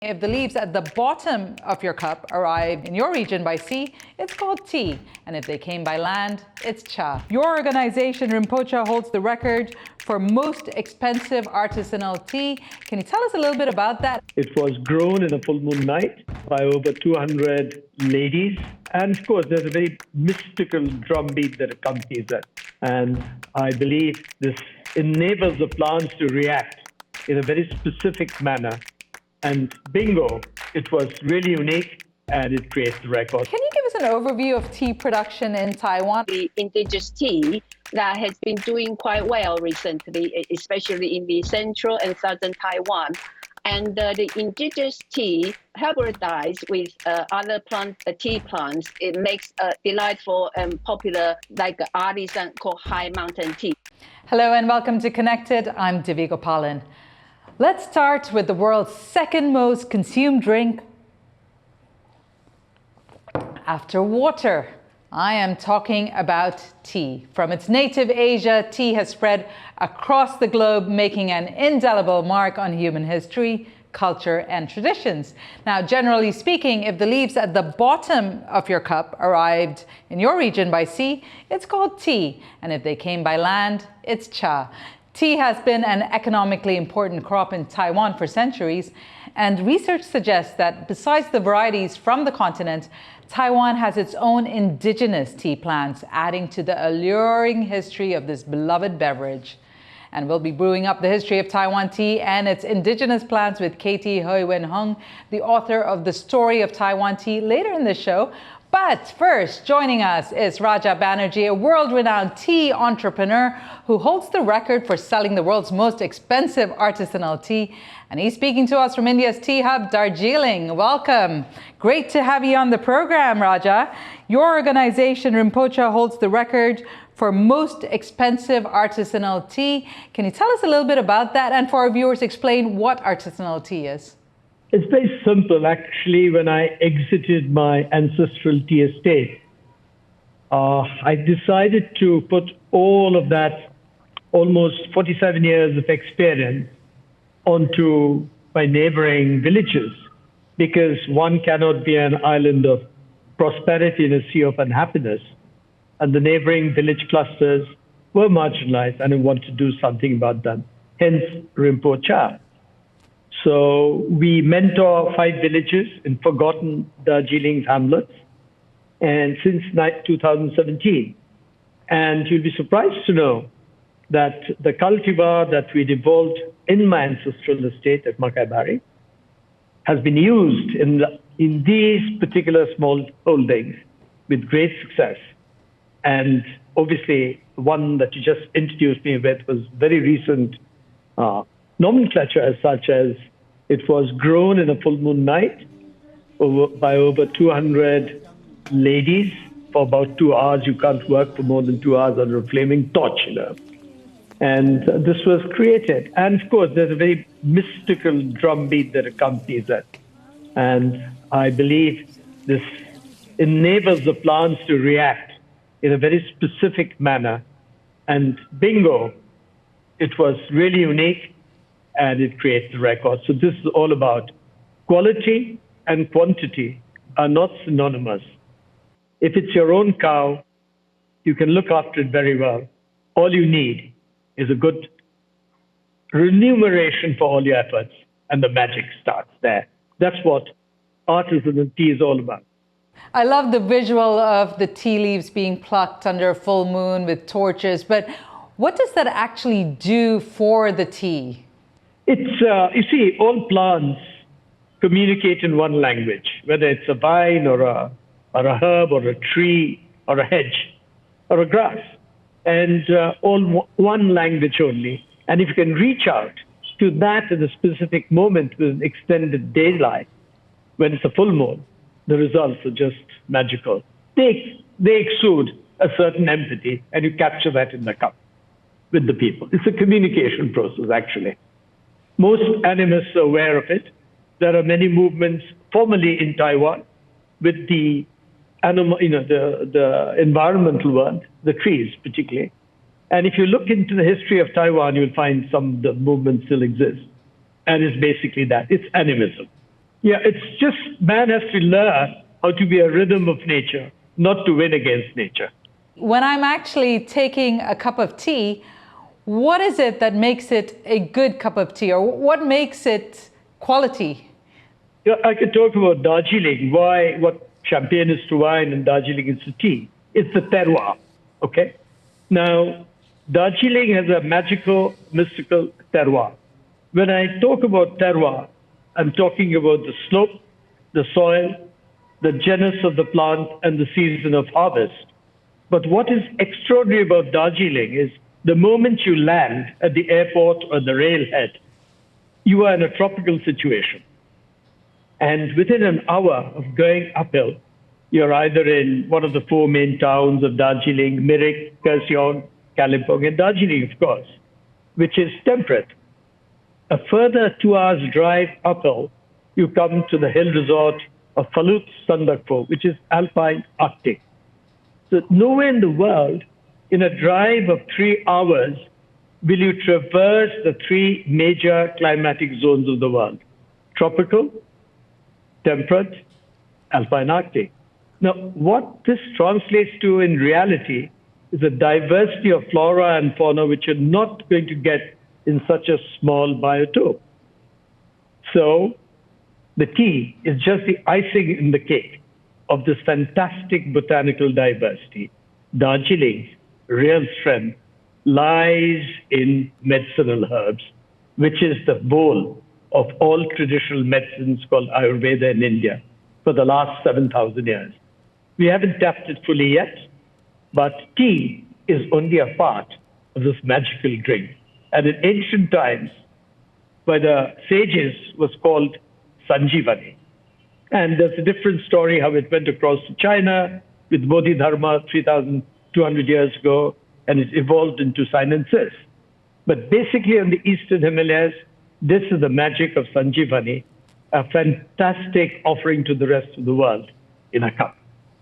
If the leaves at the bottom of your cup arrived in your region by sea, it's called tea. And if they came by land, it's cha. Your organization, Rinpoche, holds the record for most expensive artisanal tea. Can you tell us a little bit about that? It was grown in a full moon night by over 200 ladies. And of course, there's a very mystical drumbeat that accompanies that. And I believe this enables the plants to react in a very specific manner. And bingo, it was really unique and it creates the record. Can you give us an overview of tea production in Taiwan? The indigenous tea that has been doing quite well recently, especially in the central and southern Taiwan. And the indigenous tea hybridized with other tea plants, it makes a delightful and popular like artisan called high mountain tea. Hello and welcome to Connected. I'm Divi Gopalan. Let's start with the world's second most consumed drink after water. I am talking about tea. From its native Asia, tea has spread across the globe, making an indelible mark on human history, culture, and traditions. Now, generally speaking, if the leaves at the bottom of your cup arrived in your region by sea, it's called tea. And if they came by land, it's cha. Tea has been an economically important crop in Taiwan for centuries, and research suggests that besides the varieties from the continent, Taiwan has its own indigenous tea plants, adding to the alluring history of this beloved beverage. And we'll be brewing up the history of Taiwan tea and its indigenous plants with Katie Hou Hui-wen Hung, the author of The Story of Taiwan Tea, later in the show. But first, joining us is Rajah Banerjee, a world-renowned tea entrepreneur who holds the record for selling the world's most expensive artisanal tea. And he's speaking to us from India's tea hub, Darjeeling. Welcome. Great to have you on the program, Rajah. Your organization, Rinpoche, holds the record for most expensive artisanal tea. Can you tell us a little bit about that? And for our viewers, explain what artisanal tea is. It's very simple, actually. When I exited my ancestral tea estate, I decided to put all of that almost 47 years of experience onto my neighboring villages, because one cannot be an island of prosperity in a sea of unhappiness. And the neighboring village clusters were marginalized, and I wanted to do something about them. Hence, Rinpoche. So we mentor 5 villages in forgotten Darjeeling hamlets, and since 2017. And you'll be surprised to know that the cultivar that we developed in my ancestral estate at Makaibari has been used in these particular small holdings with great success. And obviously, one that you just introduced me with was very recent nomenclature, as such as it was grown in a full moon night by over 200 ladies for about 2 hours. You can't work for more than 2 hours under a flaming torch, And this was created. And of course, there's a very mystical drumbeat that accompanies that. And I believe this enables the plants to react in a very specific manner. And bingo, it was really unique. And it creates the record. So this is all about quality and quantity are not synonymous. If it's your own cow, you can look after it very well. All you need is a good remuneration for all your efforts, and the magic starts there. That's what artisanal tea is all about. I love the visual of the tea leaves being plucked under a full moon with torches, but what does that actually do for the tea? It's, you see, all plants communicate in one language, whether it's a vine or a herb or a tree or a hedge or a grass, and all one language only. And if you can reach out to that at a specific moment with extended daylight, when it's a full moon, the results are just magical. They exude a certain empathy, and you capture that in the cup with the people. It's a communication process, actually. Most animists are aware of it. There are many movements formally in Taiwan with the animal, the environmental world, the trees particularly. And if you look into the history of Taiwan, you'll find some of the movements still exist. And it's basically that. It's animism. Yeah, it's just man has to learn how to be a rhythm of nature, not to win against nature. When I'm actually taking a cup of tea, what is it that makes it a good cup of tea, or what makes it quality? Yeah, I could talk about Darjeeling, why what champagne is to wine and Darjeeling is to tea. It's the terroir, okay? Now, Darjeeling has a magical, mystical terroir. When I talk about terroir, I'm talking about the slope, the soil, the genus of the plant, and the season of harvest. But what is extraordinary about Darjeeling is the moment you land at the airport or the railhead, you are in a tropical situation. And within an hour of going uphill, you're either in one of the four main towns of Darjeeling, Mirik, Kurseong, Kalimpong, and Darjeeling, of course, which is temperate. A further 2 hours drive uphill, you come to the hill resort of Falut Sandakpho, which is alpine Arctic. So nowhere in the world, in a drive of 3 hours, will you traverse the three major climatic zones of the world: tropical, temperate, alpine Arctic. Now, what this translates to in reality is a diversity of flora and fauna which you're not going to get in such a small biotope. So the tea is just the icing in the cake of this fantastic botanical diversity. Darjeeling's real strength lies in medicinal herbs, which is the bowl of all traditional medicines called Ayurveda in India for the last 7,000 years. We haven't tapped it fully yet, but tea is only a part of this magical drink. And in ancient times, by the sages, was called Sanjivani. And there's a different story how it went across to China with Bodhidharma 3,200 years ago, and it evolved into sinensis. But basically, on the Eastern Himalayas, this is the magic of Sanjivani, a fantastic offering to the rest of the world in a cup.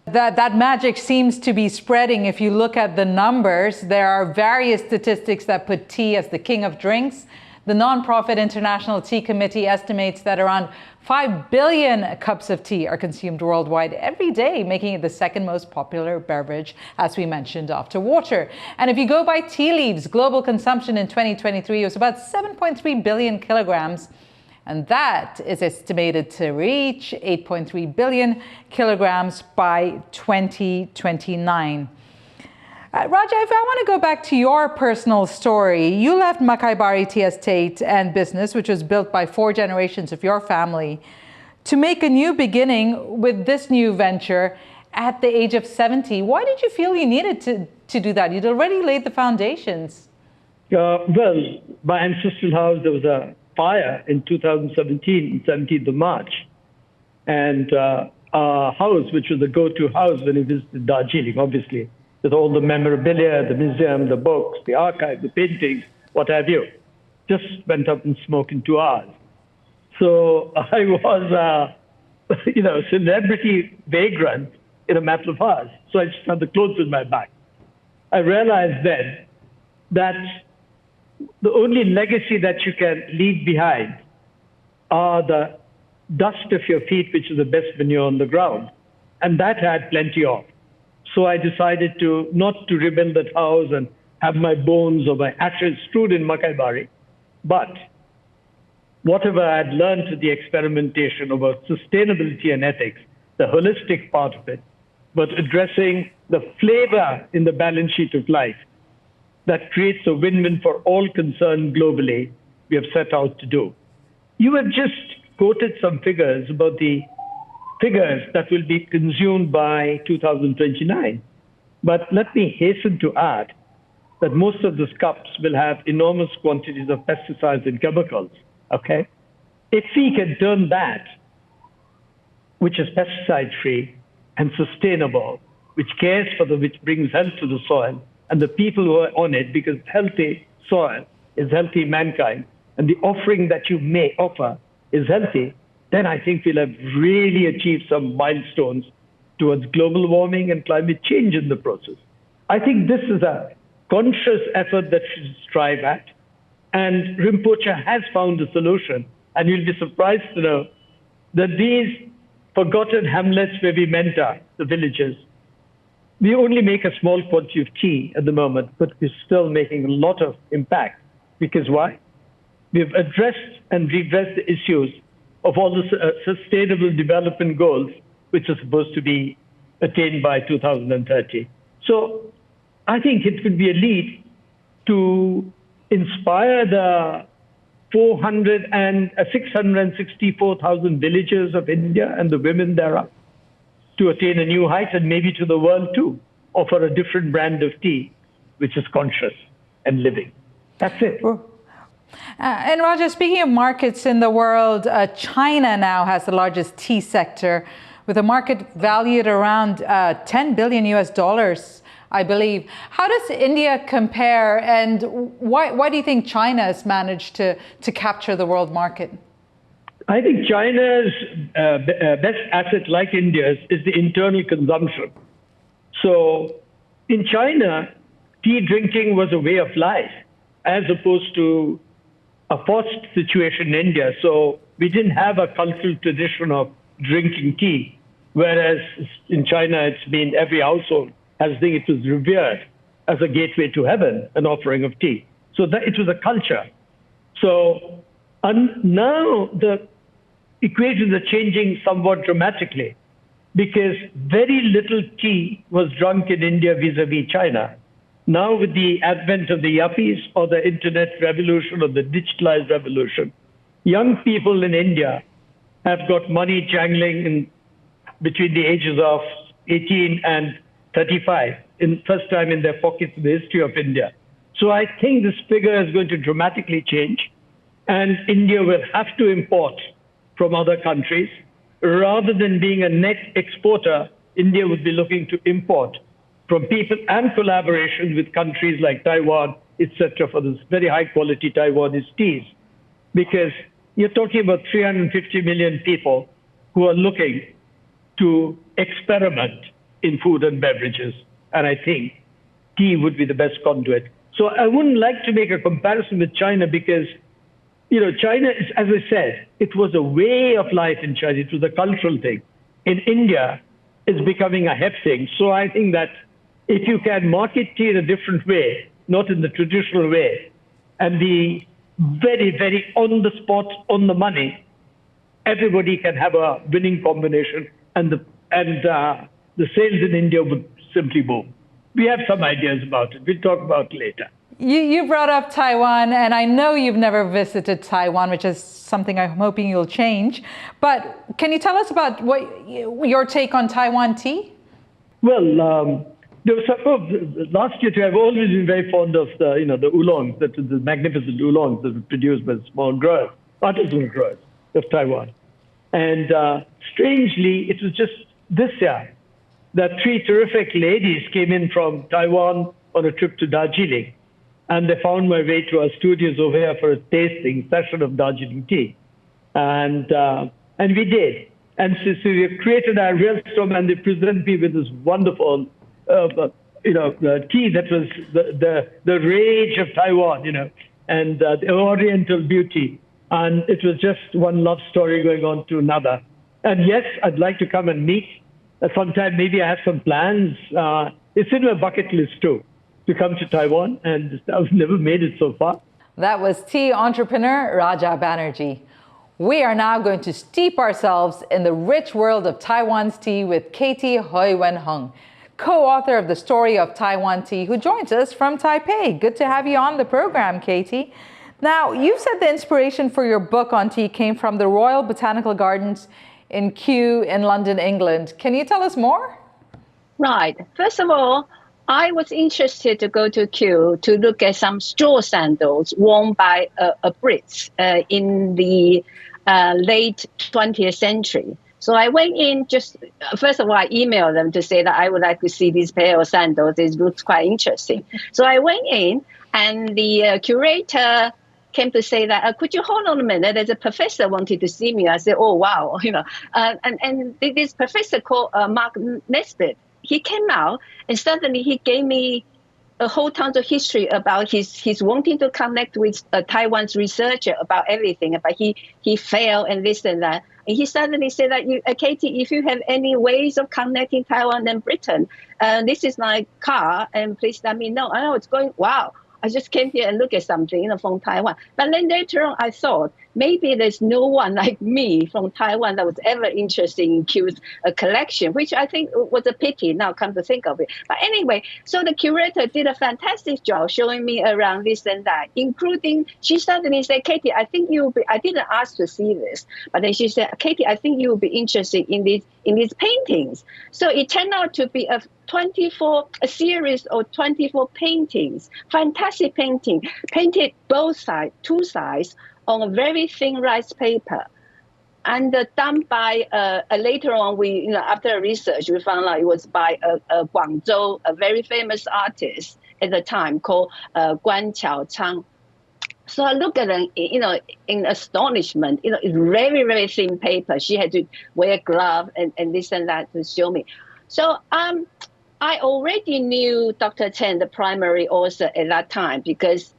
That magic seems to be spreading. If you look at the numbers, there are various statistics that put tea as the king of drinks. The nonprofit International Tea Committee estimates that around 5 billion cups of tea are consumed worldwide every day, making it the second most popular beverage, as we mentioned, after water. And if you go by tea leaves, global consumption in 2023 was about 7.3 billion kilograms. And that is estimated to reach 8.3 billion kilograms by 2029. Rajah, if I want to go back to your personal story, you left Makaibari Tea Estate and business, which was built by 4 generations of your family, to make a new beginning with this new venture at the age of 70. Why did you feel you needed to do that? You'd already laid the foundations. Well, my ancestral house, there was a fire in 2017, 17th of March. And our house, which was the go-to house when we visited Darjeeling, obviously, with all the memorabilia, the museum, the books, the archive, the paintings, what have you, just went up in smoke in 2 hours. So I was, celebrity vagrant in a matter of hours. So I just had the clothes in my bag. I realized then that the only legacy that you can leave behind are the dust of your feet, which is the best manure on the ground. And that I had plenty of. So I decided not to rebuild that house and have my bones or my ashes strewed in Makaibari. But whatever I had learned through the experimentation about sustainability and ethics, the holistic part of it, but addressing the flavor in the balance sheet of life that creates a win-win for all concerned globally, we have set out to do. You have just quoted some figures about the figures that will be consumed by 2029. But let me hasten to add that most of these cups will have enormous quantities of pesticides and chemicals, okay? If we can turn that, which is pesticide-free and sustainable, which cares for which brings health to the soil and the people who are on it, because healthy soil is healthy mankind, and the offering that you may offer is healthy, then I think we'll have really achieved some milestones towards global warming and climate change in the process. I think this is a conscious effort that we should strive at. And Rinpoche has found a solution. And you'll be surprised to know that these forgotten hamlets where we mentor the villages, we only make a small quantity of tea at the moment, but we're still making a lot of impact. Because why? We've addressed and redressed the issues of all the sustainable development goals, which are supposed to be attained by 2030. So I think it could be a lead to inspire the 664,000 villagers of India and the women thereof to attain a new height, and maybe to the world too, offer a different brand of tea, which is conscious and living. That's it. And Rajah, speaking of markets in the world, China now has the largest tea sector with a market valued around $10 billion US dollars, I believe. How does India compare, and why do you think China has managed to capture the world market? I think China's best asset, like India's, is the internal consumption. So in China, tea drinking was a way of life, as opposed to a forced situation in India. So we didn't have a cultural tradition of drinking tea, whereas in China, it's been every household has think it was revered as a gateway to heaven, an offering of tea. So that it was a culture. So now the equations are changing somewhat dramatically, because very little tea was drunk in India vis-a-vis China. Now with the advent of the yuppies or the internet revolution or the digitalized revolution, young people in India have got money jangling between the ages of 18 and 35, first time in their pockets in the history of India. So I think this figure is going to dramatically change, and India will have to import from other countries. Rather than being a net exporter, India would be looking to import from people and collaboration with countries like Taiwan, etc., for this very high quality Taiwanese teas. Because you're talking about 350 million people who are looking to experiment in food and beverages. And I think tea would be the best conduit. So I wouldn't like to make a comparison with China, because China is, as I said, it was a way of life in China. It was a cultural thing. In India, it's becoming a hep thing. So I think that if you can market tea in a different way, not in the traditional way, and be very, very on the spot, on the money, everybody can have a winning combination, and the sales in India would simply boom. We have some ideas about it. We'll talk about it later. You brought up Taiwan, and I know you've never visited Taiwan, which is something I'm hoping you'll change. But can you tell us about your take on Taiwan tea? Well, there was last year too, I've always been very fond of the oolongs, the magnificent oolongs that were produced by small growers, artisanal growers of Taiwan. And strangely, it was just this year that 3 terrific ladies came in from Taiwan on a trip to Darjeeling. And they found my way to our studios over here for a tasting session of Darjeeling tea. And we did. And so we created our real storm, and they presented me with this wonderful tea that was the rage of Taiwan, and the oriental beauty. And it was just one love story going on to another. And yes, I'd like to come and meet. Sometime maybe I have some plans. It's in my bucket list too, to come to Taiwan, and I've never made it so far. That was tea entrepreneur Rajah Banerjee. We are now going to steep ourselves in the rich world of Taiwan's tea with Katie Hou Hui-wen Hung, co-author of the Story of Taiwan Tea, who joins us from Taipei. Good to have you on the program, Katie. Now, you've said the inspiration for your book on tea came from the Royal Botanical Gardens in Kew in London, England. Can you tell us more? Right. First of all, I was interested to go to Kew to look at some straw sandals worn by a Brits in the late 20th century. So I went in first of all, I emailed them to say that I would like to see these pair of sandals. It looks quite interesting. So I went in, and the curator came to say that, could you hold on a minute? There's a professor wanted to see me. I said, oh, wow. And this professor called Mark Nesbitt, he came out, and suddenly he gave me a whole ton of history about his wanting to connect with Taiwan's researcher about everything, but he failed and this and that. And he suddenly said that, Katie, if you have any ways of connecting Taiwan and Britain, this is my car, and please let me know. And I was going, wow. I just came here and look at something, from Taiwan. But then later on, I thought maybe there's no one like me from Taiwan that was ever interested in Q's collection, which I think was a pity now, come to think of it. But anyway, so the curator did a fantastic job showing me around this and that, including, she suddenly said, Katie, I think you'll be, I didn't ask to see this, but then she said, Katie, I think you'll be interested in these paintings. So it turned out to be a series of 24 paintings, fantastic painting, painted both sides, two sides, on a very thin rice paper. And done by, later on, we, after research, we found out it was by a Guangzhou, a very famous artist at the time called Guan Qiaochang. So I look at it, in astonishment. It's very, very thin paper. She had to wear gloves and this and that to show me. So I already knew Dr. Chen, the primary author at that time, because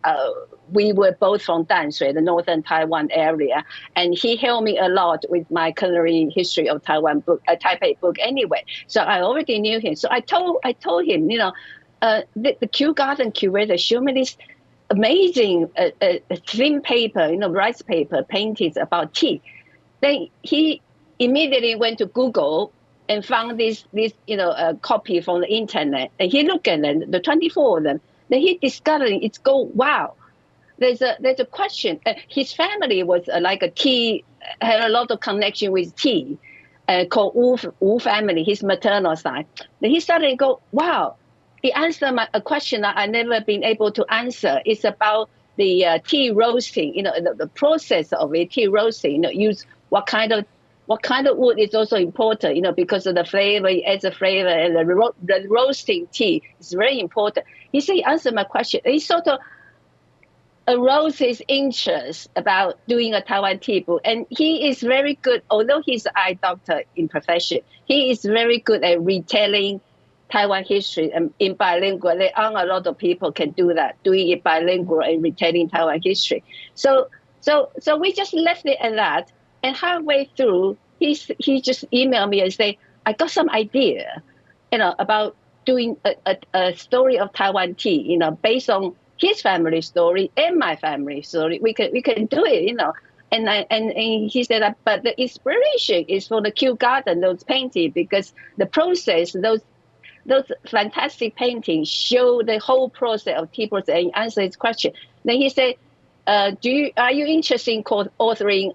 we were both from Danshui, the northern Taiwan area, and he helped me a lot with my culinary history of Taiwan book, Taipei book anyway. So I already knew him. So I told him, the Kew Garden curator showed me this amazing thin paper, rice paper paintings about tea. Then he immediately went to Google and found this copy from the internet. And he looked at them, the 24 of them. Then he discovered it's wow. There's a question. His family was like a tea, had a lot of connection with tea, called Wu family, his maternal side. Then he started to go, wow. He answered a question that I never been able to answer. It's about the tea roasting, the process of it, tea roasting, use what kind of wood is also important, because of the flavor, it adds a flavor, and the roasting tea is very important. He said he answered my question. He sort of arose his interest about doing a Taiwan tea book. And he is very good, although he's an eye doctor in profession, he is very good at retelling Taiwan history and in bilingual. There aren't a lot of people can do that, doing it bilingual and retelling Taiwan history. So we just left it at that. And halfway through, he just emailed me and said, I got some idea, about doing a story of Taiwan tea, based on his family story and my family story. We can do it, And he said that, but the inspiration is for the Kew Garden, those paintings, because the process, those fantastic paintings show the whole process of tea process and answer his question. Then he said, are you interested in authoring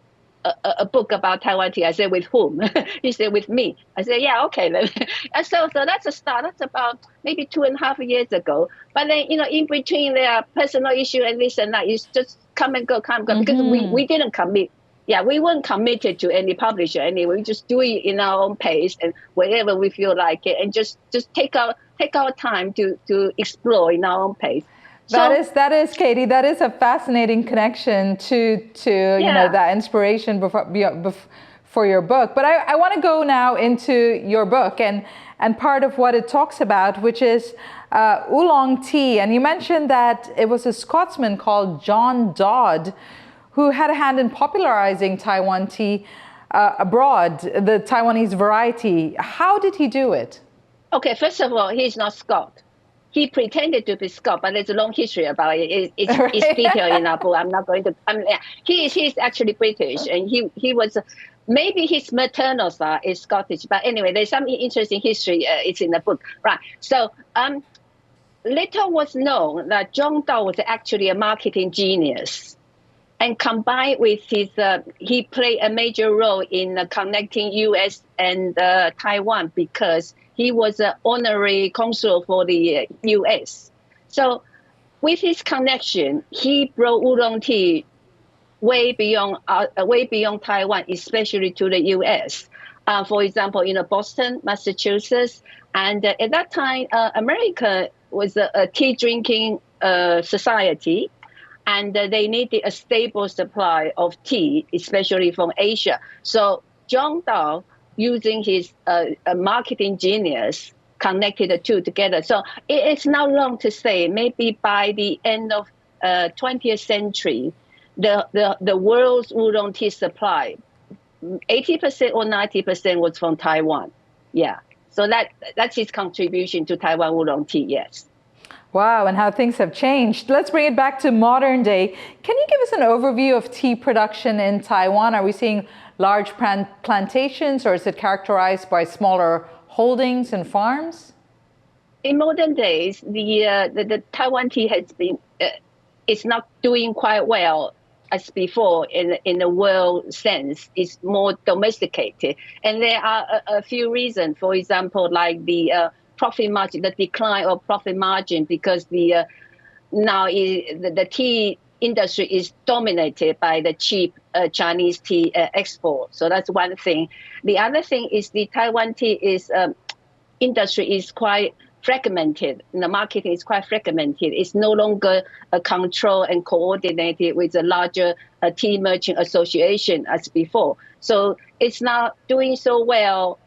a book about Taiwan tea? I said, with whom? He said, with me. I said, yeah, okay then. And so that's a start. That's about maybe 2.5 years ago. But then, in between there are personal issues and this and that. It's just come and go, because we didn't commit. Yeah, we weren't committed to any publisher anyway. We just do it in our own pace and wherever we feel like it, and just take our time to explore in our own pace. That is Katie. That is a fascinating connection to that inspiration for your book. But I want to go now into your book and part of what it talks about, which is oolong tea. And you mentioned that it was a Scotsman called John Dodd who had a hand in popularizing Taiwan tea abroad, the Taiwanese variety. How did he do it? Okay, first of all, he's not Scot. He pretended to be Scot, but there's a long history about it. It's detailed in our book. I'm not going to. He's actually British, and he was. Maybe his maternal side is Scottish, but anyway, there's some interesting history. It's in the book, right? So, little was known that John Dow was actually a marketing genius, and combined with his, he played a major role in connecting U.S. and Taiwan because he was an honorary consul for the U.S. So with his connection, he brought oolong tea way beyond Taiwan, especially to the U.S. For example, Boston, Massachusetts, and at that time, America was a tea drinking society, and they needed a stable supply of tea, especially from Asia. So John Dow, using his marketing genius, connected the two together. So it's not wrong to say, maybe by the end of 20th century, the world's oolong tea supply 80% or 90% was from Taiwan. Yeah. So that's his contribution to Taiwan oolong tea, yes. Wow, and how things have changed. Let's bring it back to modern day. Can you give us an overview of tea production in Taiwan? Are we seeing large plantations, or is it characterized by smaller holdings and farms? In modern days, the Taiwan tea has been it's not doing quite well as before in the world sense. It's more domesticated, and there are a few reasons. For example, like the profit margin, the decline of profit margin, because the tea industry is dominated by the cheap Chinese tea export. So that's one thing. The other thing is the Taiwan tea industry is quite fragmented. The market is quite fragmented. It's no longer controlled and coordinated with a larger tea merchant association as before. So it's not doing so well.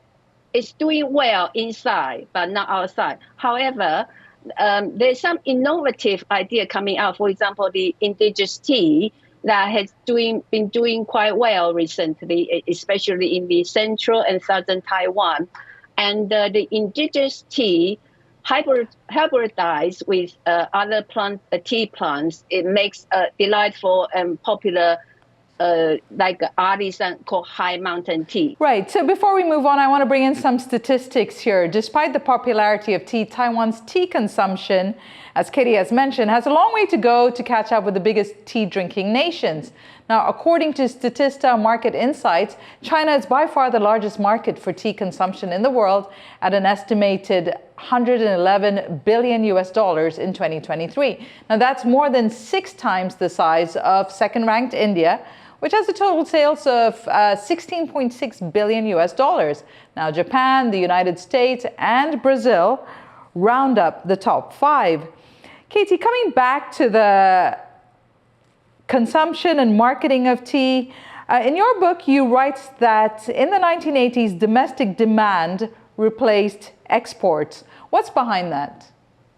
It's doing well inside, but not outside. However, there's some innovative idea coming out. For example, the indigenous tea that has been doing quite well recently, especially in the central and southern Taiwan. And the indigenous tea hybridized with other tea plants, it makes a delightful and popular like artisan called high mountain tea. Right. So before we move on, I want to bring in some statistics here. Despite the popularity of tea, Taiwan's tea consumption, as Katie has mentioned, has a long way to go to catch up with the biggest tea drinking nations. Now, according to Statista Market Insights, China is by far the largest market for tea consumption in the world at an estimated $111 billion in 2023. Now, that's more than 6 times the size of second-ranked India, which has a total sales of $16.6 billion. Now, Japan, the United States, and Brazil round up the top 5. Katie, coming back to the consumption and marketing of tea, in your book, you write that in the 1980s, domestic demand replaced exports. What's behind that?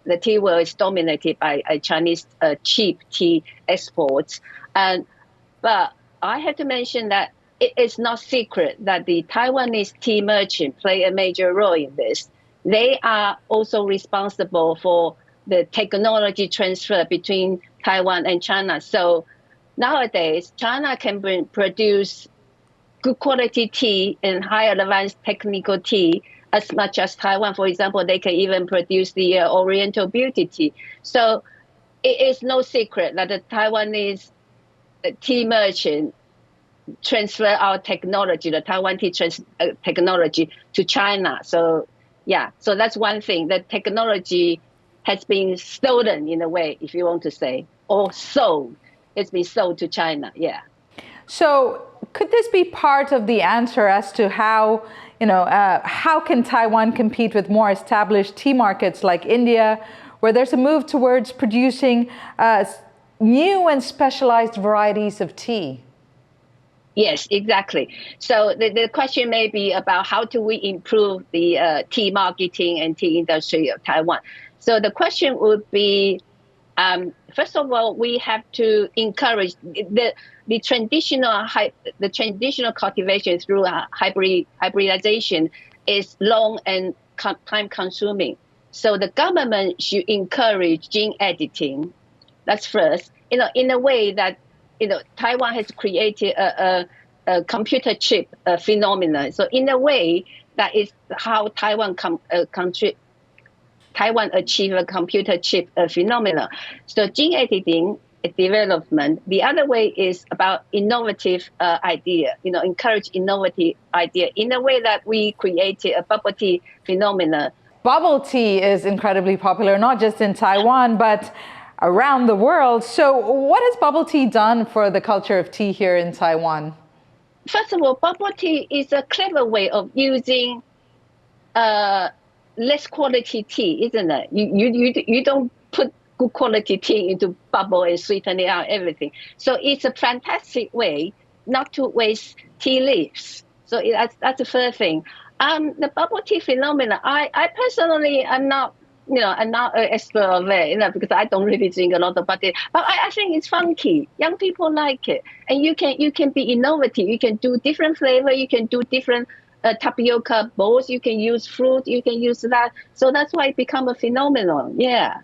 The tea world is dominated by Chinese cheap tea exports, but I have to mention that it is not secret that the Taiwanese tea merchant play a major role in this. They are also responsible for the technology transfer between Taiwan and China. So nowadays, China can produce good quality tea and higher advanced technical tea as much as Taiwan. For example, they can even produce the Oriental Beauty tea. So it is no secret that the Taiwanese tea merchant transfer our technology, the Taiwan tea technology, to China. So yeah, so that's one thing. The technology has been stolen in a way, if you want to say, or sold. It's been sold to China, yeah. So could this be part of the answer as to how, how can Taiwan compete with more established tea markets like India, where there's a move towards producing new and specialized varieties of tea? Yes, exactly. So the question may be about how do we improve the tea marketing and tea industry of Taiwan. So the question would be, first of all, we have to encourage the traditional cultivation through hybridization is long and time consuming. So the government should encourage gene editing. That's first. In a way that Taiwan has created a computer chip phenomenon. So in a way, that is how Taiwan achieved a computer chip phenomenon. So gene editing development. The other way is about innovative idea. Encourage innovative idea in a way that we created a bubble tea phenomenon. Bubble tea is incredibly popular, not just in Taiwan, but around the world. So what has bubble tea done for the culture of tea here in Taiwan? First of all, bubble tea is a clever way of using less quality tea, isn't it? You don't put good quality tea into bubble and sweeten it out, everything. So it's a fantastic way not to waste tea leaves. So that's the first thing. The bubble tea phenomenon, I personally am not I'm not an expert of it, because I don't really drink a lot about it. But I think it's funky. Young people like it, and you can be innovative. You can do different flavor. You can do different tapioca bowls. You can use fruit. You can use that. So that's why it become a phenomenon. Yeah.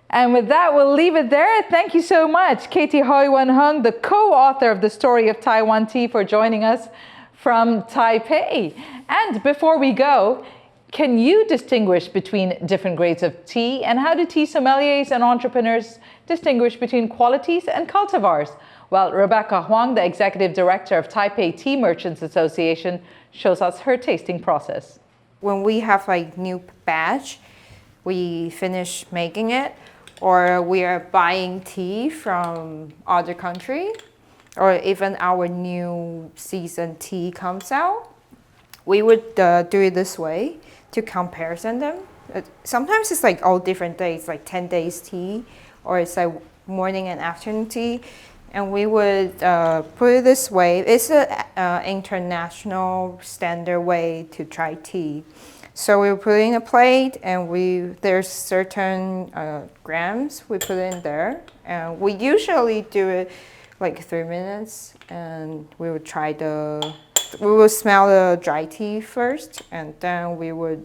And with that, we'll leave it there. Thank you so much, Katie Hou Hui-wen Hung, the co-author of The Story of Taiwan Tea, for joining us from Taipei. And before we go, can you distinguish between different grades of tea? And how do tea sommeliers and entrepreneurs distinguish between qualities and cultivars? Well, Rebecca Huang, the executive director of Taipei Tea Merchants Association, shows us her tasting process. When we have like new batch, we finish making it, or we are buying tea from other country, or even our new season tea comes out, we would do it this way to comparison them. Sometimes it's like all different days, like 10 days tea, or it's like morning and afternoon tea. And we would put it this way. It's an international standard way to try tea. So we put it in a plate, and there's certain grams we put in there. And we usually do it like 3 minutes, and we would we would smell the dry tea first, and then we would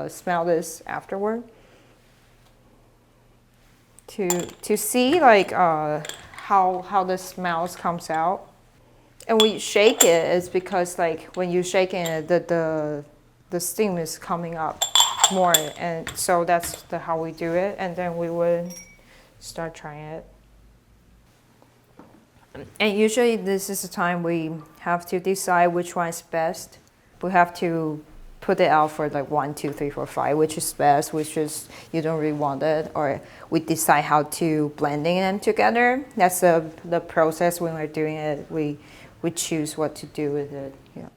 smell this afterward to see like how the smells comes out. And we shake it is because like when you shake it, the steam is coming up more, and so that's how we do it. And then we would start trying it. And usually this is the time we have to decide which one is best. We have to put it out for like 1, 2, 3, 4, 5, which is best, which is you don't really want it, or we decide how to blending them together. That's the process when we're doing it. We choose what to do with it. Yeah.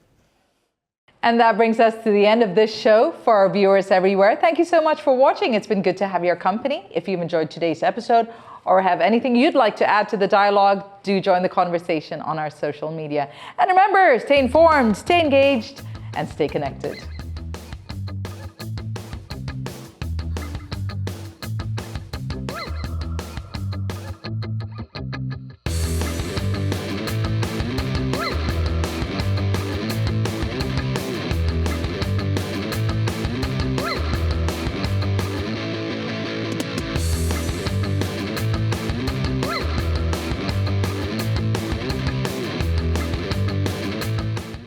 And that brings us to the end of this show for our viewers everywhere. Thank you so much for watching. It's been good to have your company. If you've enjoyed today's episode or have anything you'd like to add to the dialogue, do join the conversation on our social media. And remember, stay informed, stay engaged, and stay connected.